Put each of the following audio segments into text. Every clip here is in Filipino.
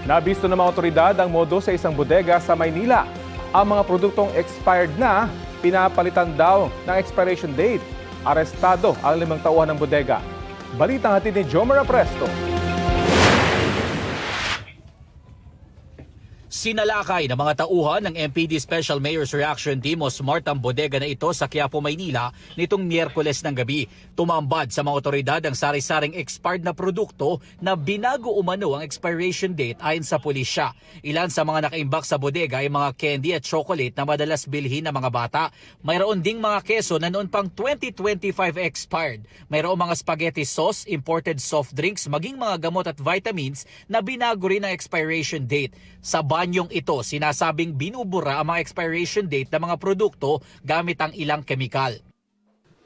Nabisto ng mga otoridad ang modo sa isang bodega sa Maynila. Ang mga produktong expired na, pinapalitan daw ng expiration date. Arestado ang 5 tauhan ng bodega. Balitang hatid ni Jomer Apresto. Sinalakay ng mga tauhan ng MPD Special Mayor's Reaction Team o SMART ang bodega na ito sa Quiapo, Maynila nitong Miyerkules ng gabi. Tumambad sa mga otoridad ang sari-saring expired na produkto na binago umano ang expiration date ayon sa pulisya. Ilan sa mga nakaimbak sa bodega ay mga candy at chocolate na madalas bilhin ng mga bata. Mayroon ding mga keso na noon pang 2025 expired. Mayroong mga spaghetti sauce, imported soft drinks, maging mga gamot at vitamins na binago rin ang expiration date. Sa banyong ito, sinasabing binubura ang mga expiration date ng mga produkto gamit ang ilang kemikal.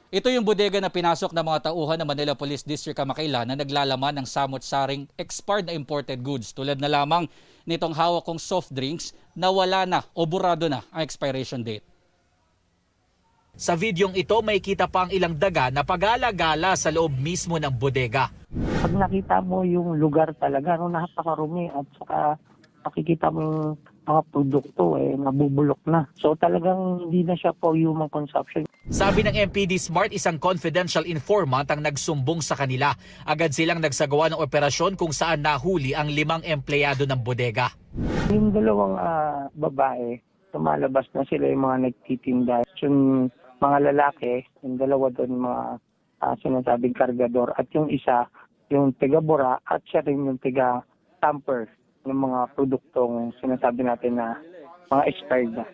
Ito yung bodega na pinasok ng mga tauhan ng Manila Police District kamakailan na naglalaman ng samot-saring expired na imported goods tulad na lamang nitong hawak kong soft drinks na wala na o burado na ang expiration date. Sa videong ito, may kita pa ang ilang daga na pag-alagala sa loob mismo ng bodega. Pag nakita mo yung lugar talaga, napakarumi at saka makikita mo yung mga produkto nabubulok na. So talagang hindi na siya for human consumption. Sabi ng MPD SMART, isang confidential informant ang nagsumbong sa kanila. Agad silang nagsagawa ng operasyon kung saan nahuli ang 5 empleyado ng bodega. Yung 2 babae, tumalabas na sila yung mga nagtitinda. Yung mga lalaki, yung 2 doon mga sinasabing kargador. At yung isa, yung tiga-bura at siya rin yung tiga-tamper ng mga produktong sinasabi natin na mga expired na.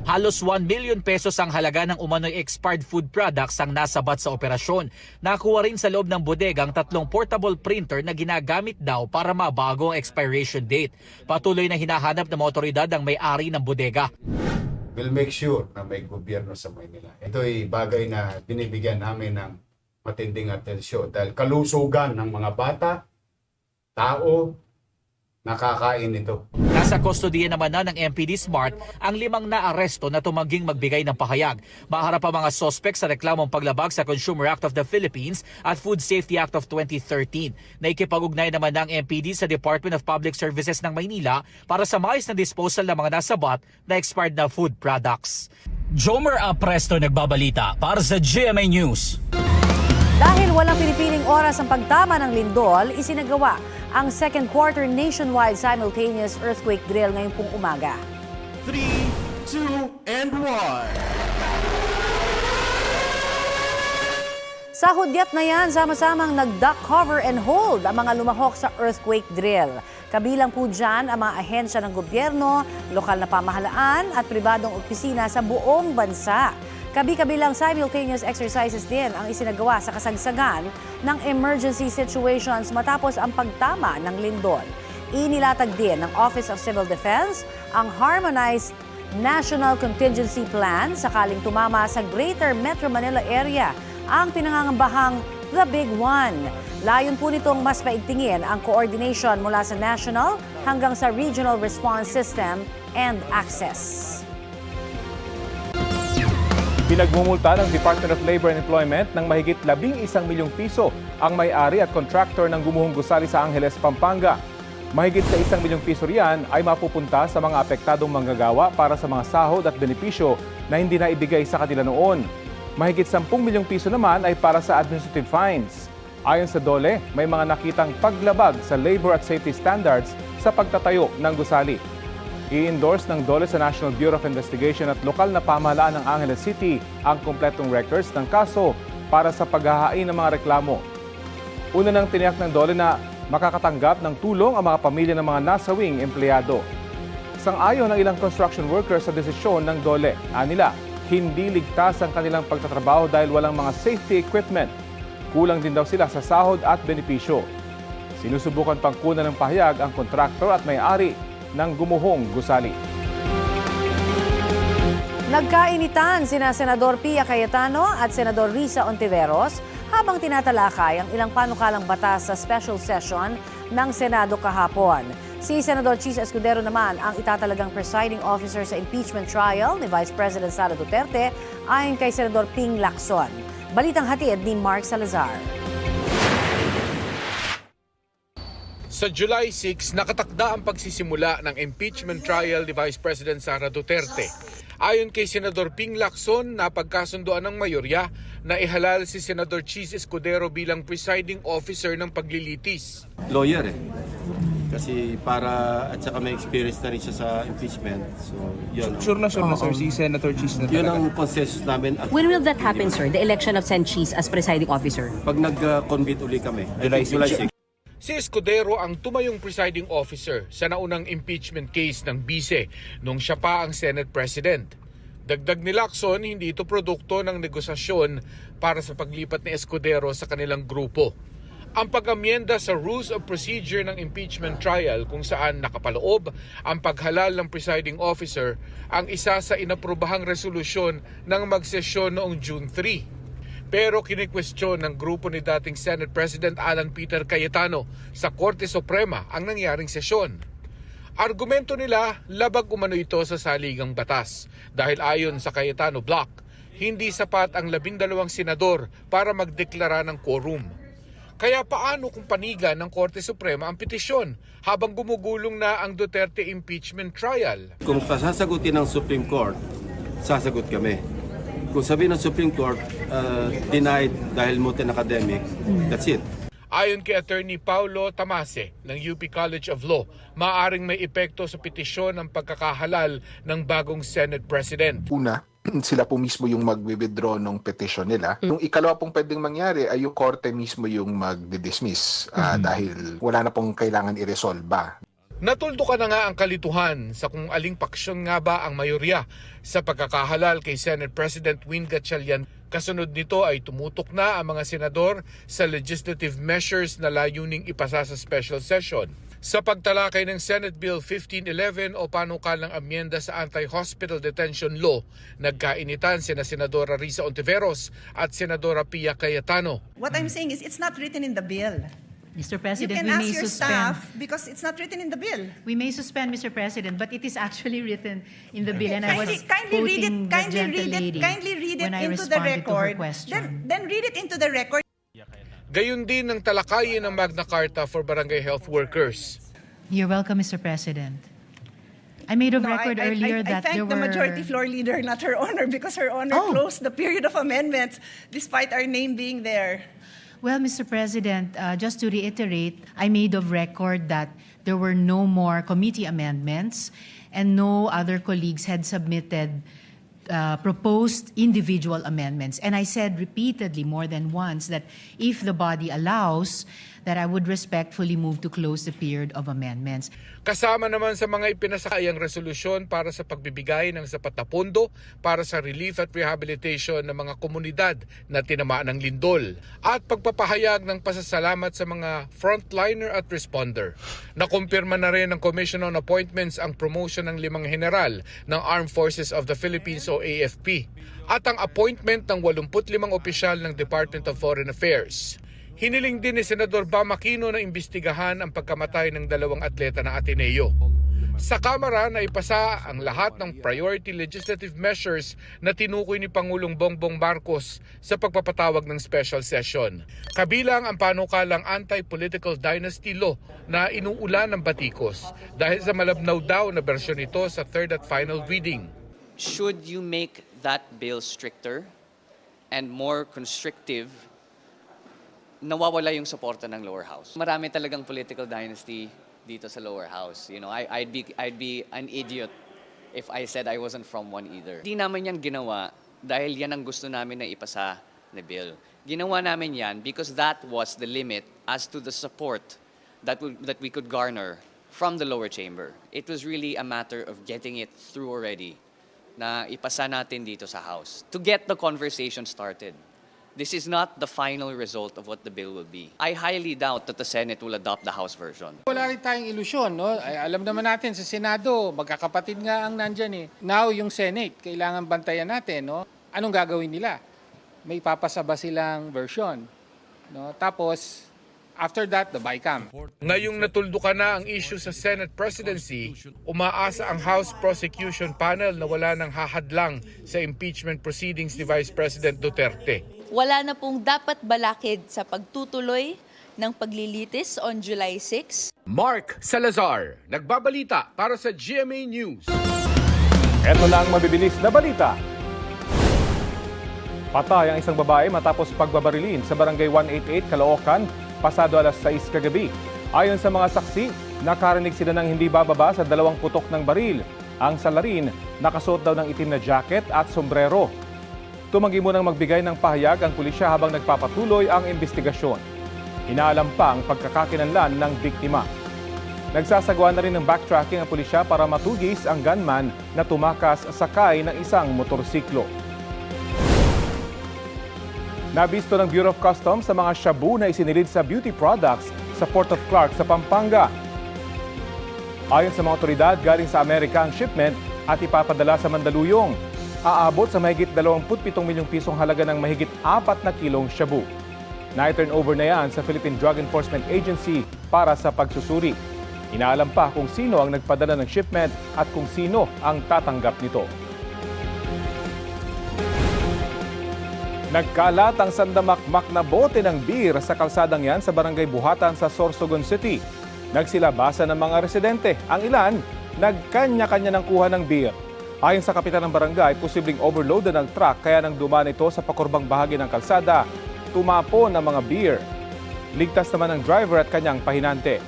Halos 1 million pesos ang halaga ng umano'y expired food products ang nasabat sa operasyon. Nakuha rin sa loob ng bodega ang 3 portable printer na ginagamit daw para mabago ang expiration date. Patuloy na hinahanap ng mga otoridad ang may-ari ng bodega. We'll make sure na may gobyerno sa Maynila. Ito ay bagay na binibigyan namin ng matinding atensyon dahil kalusugan ng mga bata, tao, nakakain ito. Nasa kustodiya naman na ng MPD SMART ang 5 naaresto na tumangging magbigay ng pahayag. Maharap ang mga sospek sa reklamong paglabag sa Consumer Act of the Philippines at Food Safety Act of 2013. Naikipag-ugnay naman ng MPD sa Department of Public Services ng Maynila para sa maayos na disposal ng mga nasabat na expired na food products. Jomer Apresto nagbabalita para sa GMA News. Dahil walang pinipiling oras ang pagtama ng lindol, isinagawa ang second quarter nationwide simultaneous earthquake drill ngayong pong umaga. 3, 2, and 1. Sa hudyat na yan, sama-samang nag-duck, cover and hold ang mga lumahok sa earthquake drill. Kabilang po dyan ang mga ahensya ng gobyerno, lokal na pamahalaan at pribadong opisina sa buong bansa. Kabi-kabilang simultaneous exercises din ang isinagawa sa kasagsagan ng emergency situations matapos ang pagtama ng lindol. Inilatag din ng Office of Civil Defense ang Harmonized National Contingency Plan sakaling tumama sa Greater Metro Manila area ang pinangangambahang The Big One. Layon po nitong mas paigtingin ang coordination mula sa national hanggang sa regional response system and access. Pinagmumulta ng Department of Labor and Employment ng mahigit 11 milyong piso ang may-ari at contractor ng gumuhong gusali sa Angeles, Pampanga. Mahigit sa 1 milyong piso riyan ay mapupunta sa mga apektadong manggagawa para sa mga sahod at benepisyo na hindi na ibigay sa kanila noon. Mahigit 10 milyong piso naman ay para sa administrative fines. Ayon sa DOLE, may mga nakitang paglabag sa labor at safety standards sa pagtatayo ng gusali. I-endorse ng DOLE sa National Bureau of Investigation at lokal na pamahalaan ng Angeles City ang kumpletong records ng kaso para sa paghahain ng mga reklamo. Una nang tiniyak ng DOLE na makakatanggap ng tulong ang mga pamilya ng mga nasawing empleyado. Sang-ayon ng ilang construction workers sa desisyon ng DOLE, anila, hindi ligtas ang kanilang pagtatrabaho dahil walang mga safety equipment. Kulang din daw sila sa sahod at benepisyo. Sinusubukan pang kunan ng pahayag ang kontraktor at may-ari ng gumuhong gusali. Nagkainitan sina Senador Pia Cayetano at Senador Risa Ontiveros habang tinatalakay ang ilang panukalang batas sa special session ng Senado kahapon. Si Senador Chis Escudero naman ang itatalagang presiding officer sa impeachment trial ni Vice President Sara Duterte ayon kay Senador Ping Lacson. Balitang hatid ni Mark Salazar. Sa July 6, nakatakda ang pagsisimula ng impeachment trial ni Vice President Sara Duterte. Ayon kay Senador Ping Lacson, napagkasundoan ng mayorya na ihalal si Senador Chis Escudero bilang presiding officer ng paglilitis. Lawyer kasi at saka may experience na rin siya sa impeachment. So, yun. Sure na sir, si Senator Chis na Yun talaga. ang consensus namin. At When will that happen, sir? The election of Sen. Chis as presiding officer? pag nag-convene uli kami, I think July 6. Si Escudero ang tumayong presiding officer sa naunang impeachment case ng bise nung siya pa ang Senate President. Dagdag ni Lacson, hindi ito produkto ng negosasyon para sa paglipat ni Escudero sa kanilang grupo. Ang pag-amyenda sa Rules of Procedure ng impeachment trial kung saan nakapaloob ang paghalal ng presiding officer ang isa sa inaprobahang resolusyon ng magsesyon noong June 3. Pero kinikwestiyon ng grupo ni dating Senate President Alan Peter Cayetano sa Korte Suprema ang nangyaring sesyon. Argumento nila, labag umano ito sa saligang batas dahil ayon sa Cayetano Block, hindi sapat ang 12 senador para magdeklara ng quorum. Kaya paano kung panigan ng Korte Suprema ang petisyon habang gumugulong na ang Duterte impeachment trial? Kung sasagutin ng Supreme Court, sasagot kami. Kung sabihin ng Supreme Court, denied dahil mountain academic, that's it. Ayon kay Attorney Paulo Tamase ng UP College of Law, maaaring may epekto sa petisyon ng pagkakahalal ng bagong Senate President. Una, sila po mismo yung mag-withdraw ng petition nila. Yung ikalawa pong pwedeng mangyari ay yung korte mismo yung mag-dismiss dahil wala na pong kailangan i-resolve. Natuldukan na nga ang kalituhan sa kung aling paksyon nga ba ang mayorya sa pagkakahalal kay Senate President Win Gatchalian. Kasunod nito ay tumutok na ang mga senador sa legislative measures na layuning ipasa sa special session. Sa pagtalakay ng Senate Bill 1511 o panukalang amyenda sa Anti-Hospital Detention Law, nagkainitan sina Senadora Risa Ontiveros at Senadora Pia Cayetano. What I'm saying is it's not written in the bill. Mr. You President, can we ask may your suspend. staff because it's not written in the bill. We may suspend, Mr. President, but it is actually written in the bill, and I was Kindly read it. quoting the gentle lady Kindly read it when I into the responded to her record. question. Then read it into the record. Gayun din ang talakayin ng Magna Carta for Barangay Health Workers. You're welcome, Mr. President. I made of record earlier that I there thank were... the majority floor leader, not her honor, because her honor closed the period of amendments despite our name being there. Well, Mr. President, just to reiterate, I made of record that there were no more committee amendments and no other colleagues had submitted proposed individual amendments. And I said repeatedly, more than once, that if the body allows, that I would respectfully move to close the period of amendments. Kasama naman sa mga ipinasakay ang resolusyon para sa pagbibigay ng sapat na pondo para sa relief at rehabilitation ng mga komunidad na tinamaan ng lindol at pagpapahayag ng pasasalamat sa mga frontliner at responder. Nakumpirma na rin ng Commission on Appointments ang promotion ng 5 general ng Armed Forces of the Philippines o AFP at ang appointment ng 85 opisyal ng Department of Foreign Affairs. Hiniling din ni Senador Bam Aquino na imbestigahan ang pagkamatay ng 2 atleta ng Ateneo. Sa Kamara na ipasa ang lahat ng priority legislative measures na tinukoy ni Pangulong Bongbong Marcos sa pagpapatawag ng special session. Kabilang ang panukalang anti-political dynasty law na inuulan ng batikos dahil sa malabnaw daw na bersyon nito sa third at final reading. Should you make that bill stricter and more constrictive, nawawala yung suporta ng lower house. Marami talagang political dynasty dito sa lower house. You know, I'd be an idiot if I said I wasn't from one either. Di naman yan ginawa dahil yan ang gusto namin na ipasa na bill. Ginawa namin yan because that was the limit as to the support that we could garner from the lower chamber. It was really a matter of getting it through already na ipasa natin dito sa house to get the conversation started. This is not the final result of what the bill will be. I highly doubt that the Senate will adopt the House version. Wala rin tayong ilusyon, no? Ay, alam naman natin sa Senado, magkakapatid nga ang nandyan eh. Now, yung Senate, kailangan bantayan natin, no? Anong gagawin nila? May papasa ba silang version? No? Tapos, after that, the BICAM. Ngayong natuldukan na ang issue sa Senate presidency, umaasa ang House Prosecution Panel na wala nang hahadlang sa impeachment proceedings ni Vice President Duterte. Wala na pong dapat balakid sa pagtutuloy ng paglilitis on July 6. Mark Salazar, nagbabalita para sa GMA News. Ito na ang mabibilis na balita. Patay ang isang babae matapos pagbabarilin sa barangay 188, Caloocan, pasado alas 6 kagabi. Ayon sa mga saksi, nakarinig sila ng hindi bababa sa 2 putok ng baril. Ang salarin, nakasuot daw ng itim na jacket at sombrero. Tumanggi munang magbigay ng pahayag ang pulisya habang nagpapatuloy ang investigasyon. Inaalam pa ang pagkakakilanlan ng biktima. Nagsasagawa na rin ng backtracking ang pulisya para matugis ang gunman na tumakas sakay ng isang motorsiklo. Nabisto ng Bureau of Customs sa mga shabu na isinilid sa beauty products sa Port of Clark sa Pampanga. Ayon sa mga otoridad, galing sa Amerika ang shipment at ipapadala sa Mandaluyong. Aabot sa mahigit 27 milyong pisong halaga ng mahigit 4 na kilong shabu. Na-turn over na yan sa Philippine Drug Enforcement Agency para sa pagsusuri. Inaalam pa kung sino ang nagpadala ng shipment at kung sino ang tatanggap nito. Nagkalat ang sandamakmak na bote ng beer sa kalsadang yan sa Barangay Buhatan sa Sorsogon City. Nagsilabasan ng mga residente. Ang ilan, nagkanya-kanya ng kuha ng beer. Ayon sa kapitan ng barangay, posibleng overload ng truck kaya nang dumaan ito sa pakurbang bahagi ng kalsada, tumapo ng mga beer. Ligtas naman ang driver at kanyang pahinante.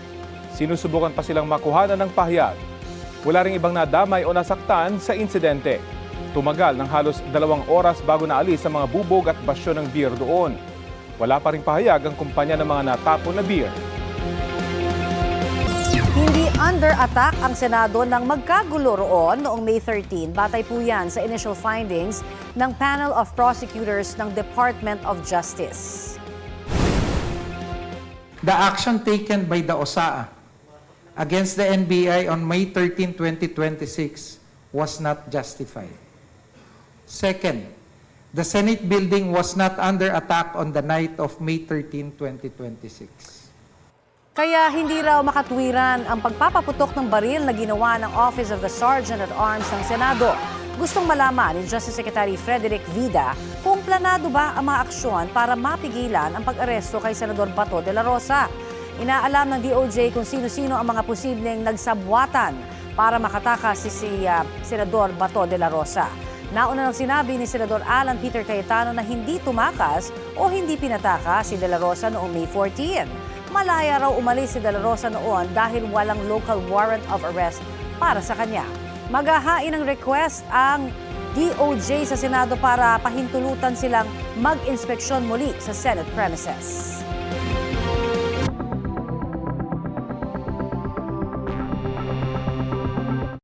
Sinusubukan pa silang makuhanan ng pahayag. Wala ring ibang nadamay o nasaktan sa insidente. Tumagal ng halos 2 oras bago naalis ang mga bubog at basyo ng beer doon. Wala pa ring pahayag ang kumpanya ng mga natapon na beer. Hindi under attack ang Senado nang magkagulo roon noong May 13. Batay po yan sa initial findings ng Panel of Prosecutors ng Department of Justice. The action taken by the OSAA against the NBI on May 13, 2026 was not justified. Second, the Senate building was not under attack on the night of May 13, 2026. Kaya hindi raw makatwiran ang pagpapaputok ng baril na ginawa ng Office of the Sergeant at Arms ng Senado. Gustong malaman ni Justice Secretary Frederick Vida kung planado ba ang mga aksyon para mapigilan ang pag-aresto kay Senador Bato de la Rosa. Inaalam ng DOJ kung sino-sino ang mga posibleng nagsabwatan para makatakas si Senador Bato de la Rosa. Nauna nang sinabi ni Senador Alan Peter Cayetano na hindi tumakas o hindi pinataka si De La Rosa noong May 14. Malaya raw umalis si De La Rosa noon dahil walang local warrant of arrest para sa kanya. Maghahain ng request ang DOJ sa Senado para pahintulutan silang mag-inspeksyon muli sa Senate premises.